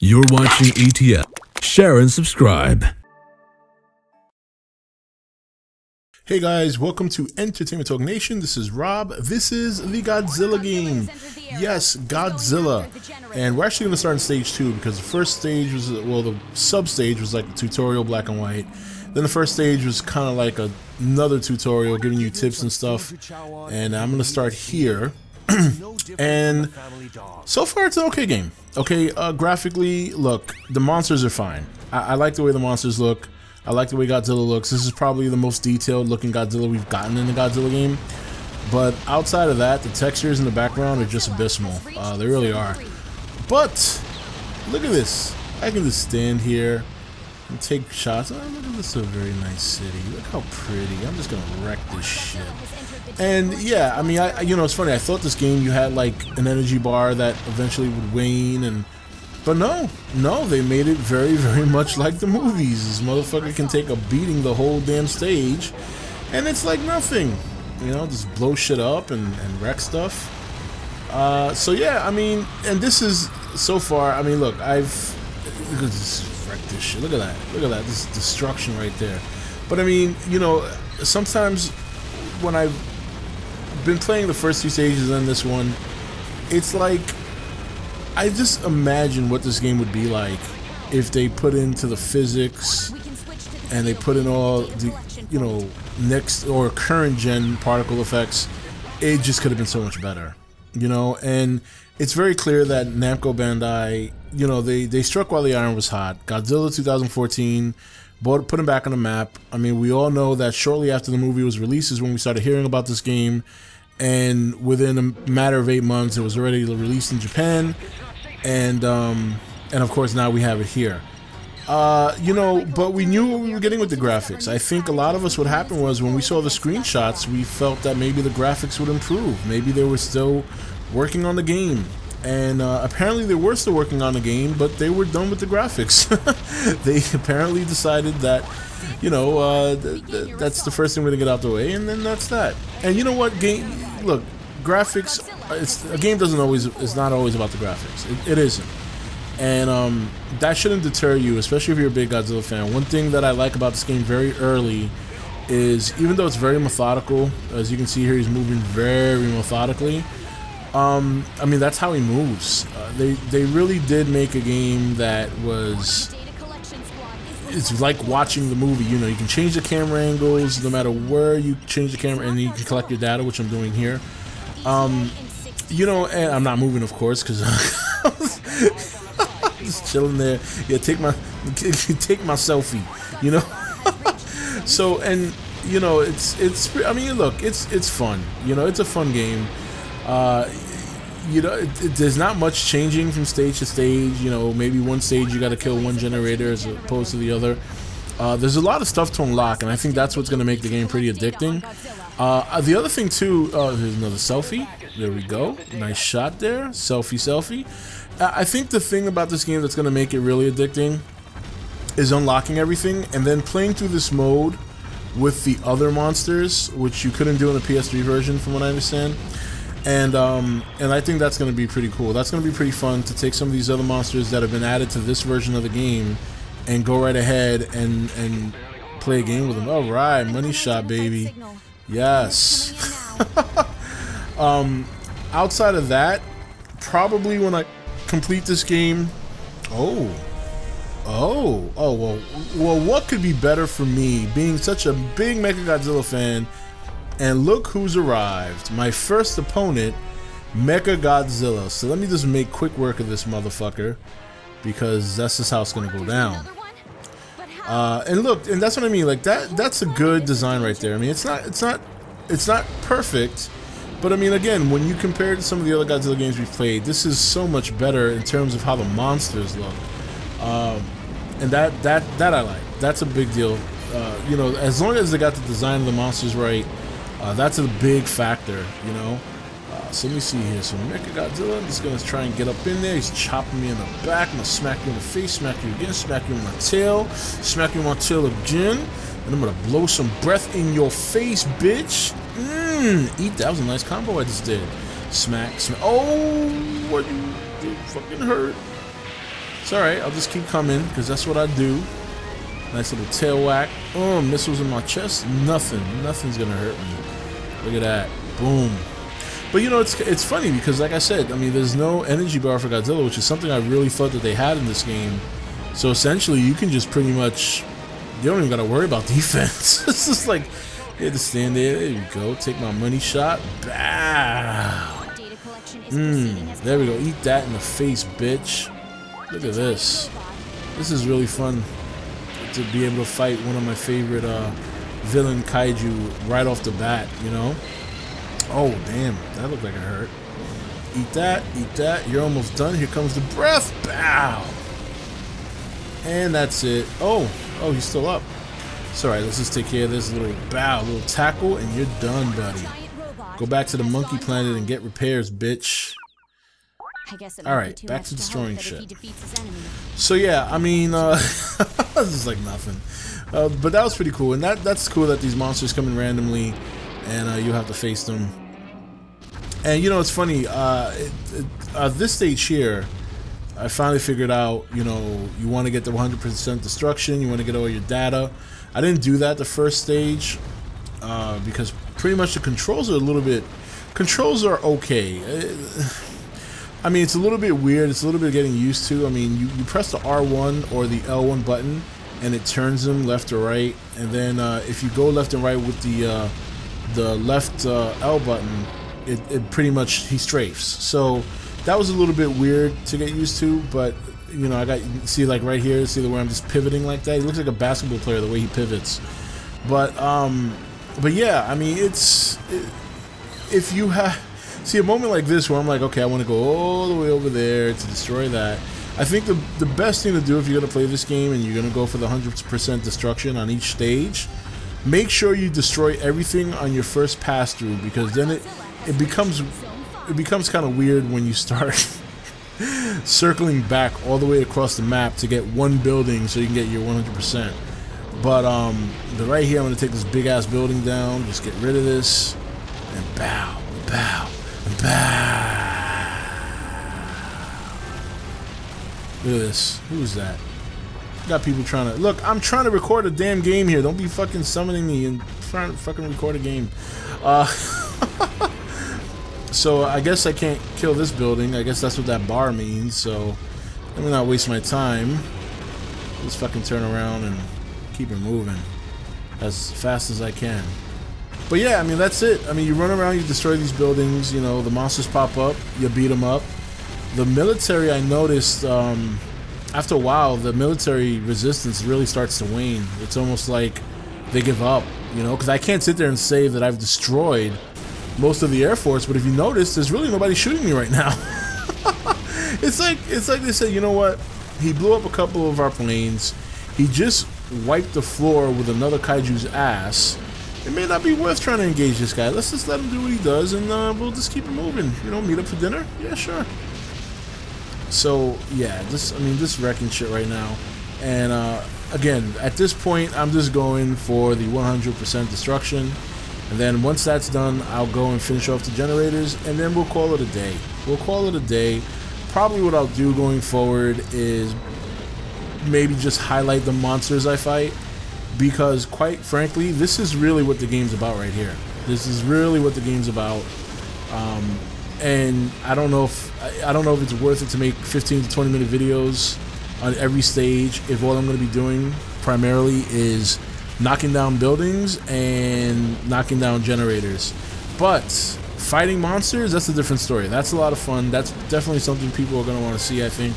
You're watching E.T.N. Share and subscribe. Hey guys, welcome to Entertainment Talk Nation. This is Rob. This is the Godzilla game. Yes, Godzilla. And we're actually going to start on stage 2 because the first stage was, well, the sub-stage was like the tutorial, black and white. Then the first stage was kind of like another tutorial giving you tips and stuff. And I'm going to start here. And so far it's an okay game. Okay, graphically, look, the monsters are fine. I like the way the monsters look. I like the way Godzilla looks. This is probably the most detailed looking Godzilla we've gotten in the Godzilla game. But outside of that, the textures in the background are just abysmal. They really are. But look at this. I can just stand here and take shots. Oh, look at this, a very nice city. Look how pretty. I'm just gonna wreck this shit. And yeah, I mean, you know, it's funny. I thought this game you had like an energy bar that eventually would wane, but no, they made it very, very much like the movies. This motherfucker can take a beating the whole damn stage, and it's like nothing. You know, just blow shit up and wreck stuff. So yeah, I mean, and this is so far. I mean, look, look at this, wreck this shit. Look at that, this destruction right there. But I mean, you know, sometimes when I've been playing the first 2 stages and this one, it's like I just imagine what this game would be like if they put into the physics and they put in all the, you know, next or current gen particle effects. It just could have been so much better, you know. And it's very clear that Namco Bandai, you know, they struck while the iron was hot. Godzilla 2014 put him back on the map. I mean, we all know that shortly after the movie was released is when we started hearing about this game, and within a matter of 8 months it was already released in Japan, and of course now we have it here. You know, but we knew what we were getting with the graphics. I think a lot of us, what happened was when we saw the screenshots, we felt that maybe the graphics would improve. Maybe they were still working on the game. And apparently they were still working on the game, but they were done with the graphics. They apparently decided that, you know, that's the first thing we're gonna get out the way, and then that's that. And you know what, look, graphics, a game is not always about the graphics. It isn't. And that shouldn't deter you, especially if you're a big Godzilla fan. One thing that I like about this game very early is, even though it's very methodical, as you can see here, he's moving very methodically. I mean, that's how he moves. They really did make a game that it's like watching the movie. You know, you can change the camera angles no matter where you change the camera, and then you can collect your data, which I'm doing here. You know, and I'm not moving, of course, because I'm just chilling there. Yeah, take my selfie, you know. So, and you know, I mean, look, it's fun. You know, it's a fun game. You know, there's not much changing from stage to stage. You know, maybe one stage you got to kill one generator as opposed to the other. There's a lot of stuff to unlock, and I think that's what's going to make the game pretty addicting. The other thing too, here's another selfie. There we go. Nice shot there. Selfie. I think the thing about this game that's going to make it really addicting is unlocking everything and then playing through this mode with the other monsters, which you couldn't do in the PS3 version, from what I understand. And I think that's going to be pretty cool. That's going to be pretty fun to take some of these other monsters that have been added to this version of the game and go right ahead and play a game with them. All right, money shot, baby. Yes. Outside of that, probably when I complete this game, well, what could be better for me, being such a big MechaGodzilla fan? And look who's arrived. My first opponent, MechaGodzilla. So let me just make quick work of this motherfucker, because that's just how it's gonna go down. And look, and that's what I mean. Like that's a good design right there. I mean, it's not perfect, but I mean, again, when you compare it to some of the other Godzilla games we've played, this is so much better in terms of how the monsters look. And that I like. That's a big deal. You know, as long as they got the design of the monsters right. That's a big factor, you know. So let me see here. So MechaGodzilla, I'm just gonna try and get up in there. He's chopping me in the back. I'm gonna smack you in the face, smack you again, smack you in my tail, smack you in my tail again, and I'm gonna blow some breath in your face, bitch. Eat. That was a nice combo I just did. Smack, smack. Oh, what you fucking hurt. It's alright, I'll just keep coming, because that's what I do. Nice little tail whack. Oh, missiles in my chest? Nothing's gonna hurt me. Look at that. Boom. But you know, it's funny because, like I said, I mean, there's no energy bar for Godzilla, which is something I really thought that they had in this game. So essentially, you can just pretty much, you don't even gotta worry about defense. It's just like, you have to stand there. There you go. Take my money shot. Bow. There we go. Eat that in the face, bitch. Look at this. This is really fun to be able to fight one of my favorite Villain Kaiju right off the bat, you know? Oh, damn. That looked like it hurt. Eat that. Eat that. You're almost done. Here comes the breath. Bow. And that's it. Oh, he's still up. It's alright. Let's just take care of this little bow, little tackle, and you're done, buddy. Go back to the monkey planet and get repairs, bitch. Alright, back to destroying shit. So yeah, I mean, this is like nothing. But that was pretty cool, and that's cool that these monsters come in randomly, and you have to face them. And you know, it's funny, this stage here, I finally figured out, you know, you want to get the 100% destruction, you want to get all your data. I didn't do that the first stage, because pretty much the controls are a little bit, controls are okay. I mean, it's a little bit weird, it's a little bit getting used to. I mean, you press the R1 or the L1 button, and it turns them left or right, and then if you go left and right with the left L button, it pretty much, he strafes. So that was a little bit weird to get used to, but you know, see like right here, see the where I'm just pivoting like that. He looks like a basketball player the way he pivots. But yeah, I mean, if you have see a moment like this where I'm like, okay, I want to go all the way over there to destroy that. I think the best thing to do if you're gonna play this game and you're gonna go for the 100% destruction on each stage, make sure you destroy everything on your first pass through, because then it becomes kind of weird when you start circling back all the way across the map to get one building so you can get your 100%. But right here, I'm gonna take this big ass building down, just get rid of this, and bow, bow, bow. Look at this. Who's that? Got people trying to look. I'm trying to record a damn game here. Don't be fucking summoning me and trying to fucking record a game. So I guess I can't kill this building. I guess that's what that bar means. So let me not waste my time. Just fucking turn around and keep it moving as fast as I can. But yeah, I mean, that's it. I mean, you run around, you destroy these buildings. You know, the monsters pop up. You beat them up. The military, I noticed, after a while, the military resistance really starts to wane. It's almost like they give up, you know, because I can't sit there and say that I've destroyed most of the Air Force, but if you notice, there's really nobody shooting me right now. It's like they said, you know what? He blew up a couple of our planes. He just wiped the floor with another Kaiju's ass. It may not be worth trying to engage this guy. Let's just let him do what he does, and we'll just keep it moving. You know, meet up for dinner? Yeah, sure. So yeah, this wrecking shit right now, and again, at this point, I'm just going for the 100% destruction, and then once that's done, I'll go and finish off the generators, and then we'll call it a day. We'll call it a day. Probably what I'll do going forward is maybe just highlight the monsters I fight, because quite frankly, this is really what the game's about right here. This is really what the game's about. And I don't know if it's worth it to make 15 to 20 minute videos on every stage if all I'm going to be doing primarily is knocking down buildings and knocking down generators. But fighting monsters, that's a different story. That's a lot of fun. That's definitely something people are going to want to see, I think.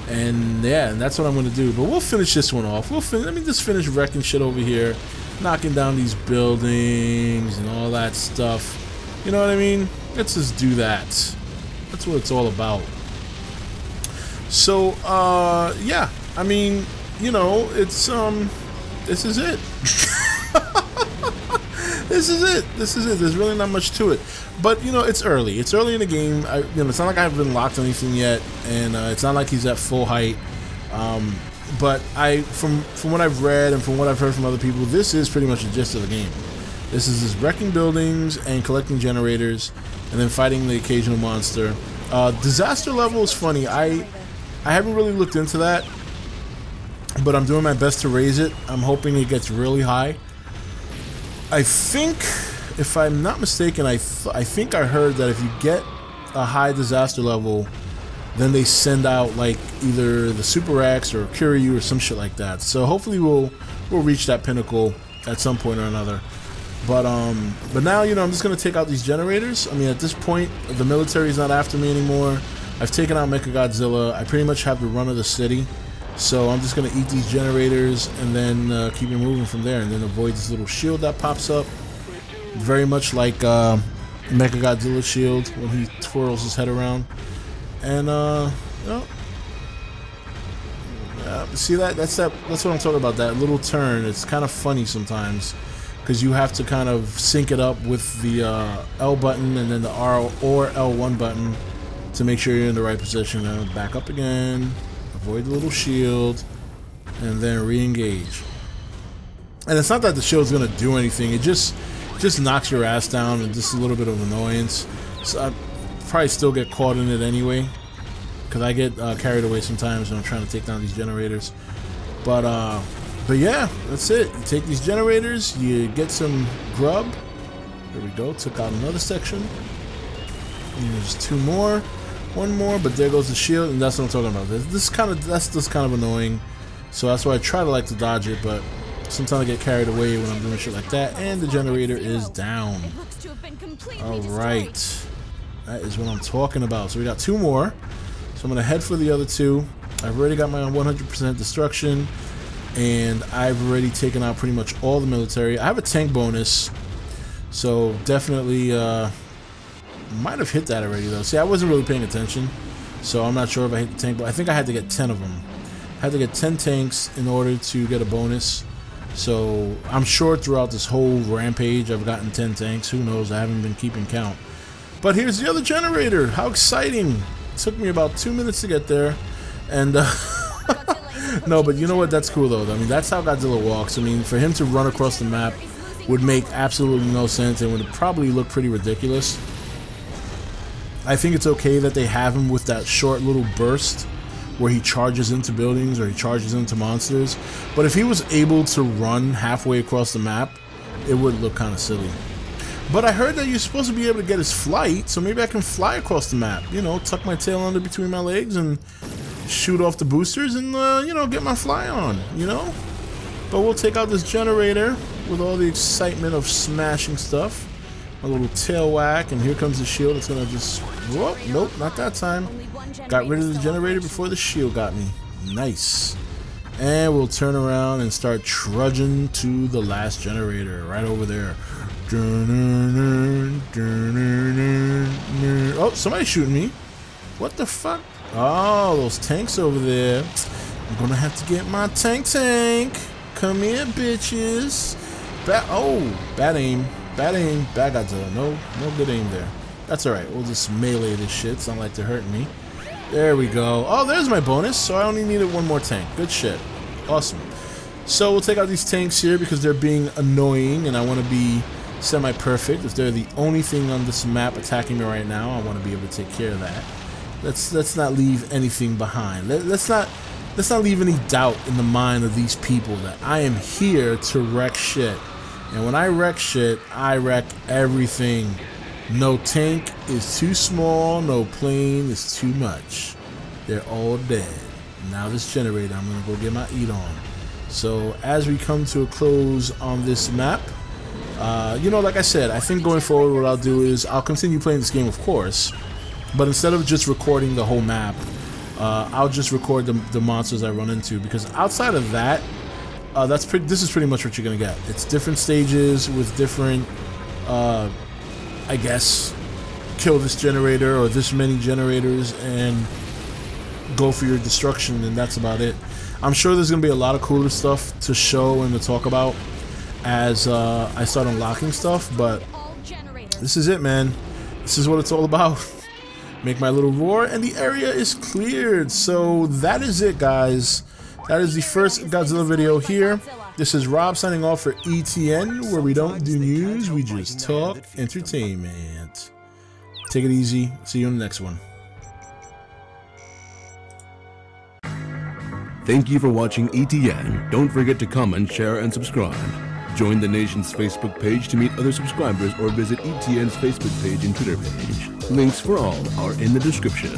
And yeah, that's what I'm going to do. But we'll finish this one off. Let me just finish wrecking shit over here, knocking down these buildings and all that stuff. You know what I mean? Let's just do that. That's what it's all about. So, yeah. I mean, you know, it's, this is it. This is it. This is it. There's really not much to it. But, you know, it's early. It's early in the game. You know, it's not like I haven't been locked on anything yet, and it's not like he's at full height. But from what I've read and from what I've heard from other people, this is pretty much the gist of the game. This is just wrecking buildings and collecting generators, and then fighting the occasional monster. Disaster level is funny. I haven't really looked into that, but I'm doing my best to raise it. I'm hoping it gets really high. I think, if I'm not mistaken, I think I heard that if you get a high disaster level, then they send out like either the Super X or Kiryu or some shit like that. So hopefully we'll reach that pinnacle at some point or another. But now, you know, I'm just gonna take out these generators. I mean, at this point, the military is not after me anymore. I've taken out MechaGodzilla. I pretty much have the run of the city. So I'm just gonna eat these generators and then keep it moving from there, and then avoid this little shield that pops up. Very much like MechaGodzilla's shield when he twirls his head around. And you know, see that's what I'm talking about. That little turn. It's kind of funny sometimes because you have to kind of sync it up with the L button and then the R or L1 button to make sure you're in the right position. And back up again. Avoid the little shield, and then re-engage. And it's not that the shield's gonna do anything. It just knocks your ass down and just a little bit of annoyance. So I probably still get caught in it anyway, because I get carried away sometimes when I'm trying to take down these generators. But yeah, that's it. You take these generators, you get some grub. There we go. Took out another section. And there's 2 more. 1 more, but there goes the shield, and that's what I'm talking about. That's just kind of annoying. So that's why I try to like to dodge it, but sometimes I get carried away when I'm doing shit like that. And the generator is down. All right, that is what I'm talking about. So we got 2 more. So I'm gonna head for the other 2. I've already got my 100% destruction, and I've already taken out pretty much all the military. I have a tank bonus, so definitely. Might have hit that already though. See, I wasn't really paying attention, so I'm not sure if I hit the tank, but I think I had to get 10 of them. I had to get 10 tanks in order to get a bonus. So I'm sure throughout this whole rampage I've gotten 10 tanks. Who knows? I haven't been keeping count. But here's the other generator. How exciting! It took me about 2 minutes to get there, and no, but you know what? That's cool though. I mean, that's how Godzilla walks. I mean, for him to run across the map would make absolutely no sense and would probably look pretty ridiculous. I think it's okay that they have him with that short little burst where he charges into buildings or he charges into monsters. But if he was able to run halfway across the map, it would look kind of silly. But I heard that you're supposed to be able to get his flight, so maybe I can fly across the map. You know, tuck my tail under between my legs and shoot off the boosters and, you know, get my fly on, you know? But we'll take out this generator with all the excitement of smashing stuff. A little tail whack, and here comes the shield. It's gonna just, whoop, nope, not that time. Got rid of the generator before the shield got me. Nice. And we'll turn around and start trudging to the last generator right over there. Oh, somebody's shooting me. What the fuck? Oh, those tanks over there. I'm gonna have to get my tank. Come here, bitches. Bad aim. Bad aim, bad Godzilla. No good aim there. That's alright. We'll just melee this shit. It's not like they're hurting me. There we go. Oh, there's my bonus. So I only needed 1 more tank. Good shit. Awesome. So we'll take out these tanks here because they're being annoying and I want to be semi-perfect. If they're the only thing on this map attacking me right now, I want to be able to take care of that. Let's not leave anything behind. Let's not leave any doubt in the mind of these people that I am here to wreck shit. And when I wreck shit, I wreck everything. No tank is too small, no plane is too much. They're all dead. Now this generator, I'm gonna go get my E.T.N. So as we come to a close on this map, you know, like I said, I think going forward what I'll do is I'll continue playing this game, of course, but instead of just recording the whole map, I'll just record the monsters I run into, because outside of that, this is pretty much what you're gonna get. It's different stages with different, I guess, kill this generator or this many generators and go for your destruction, and that's about it. I'm sure there's gonna be a lot of cooler stuff to show and to talk about as I start unlocking stuff, but this is it, man. This is what it's all about. Make my little roar, and the area is cleared. So that is it, guys. That is the first Godzilla video here. This is Rob signing off for E.T.N, where we don't do news, we just talk entertainment. Take it easy. See you in the next one. Thank you for watching E.T.N. Don't forget to comment, share, and subscribe. Join the nation's Facebook page to meet other subscribers or visit E.T.N's Facebook page and Twitter page. Links for all are in the description.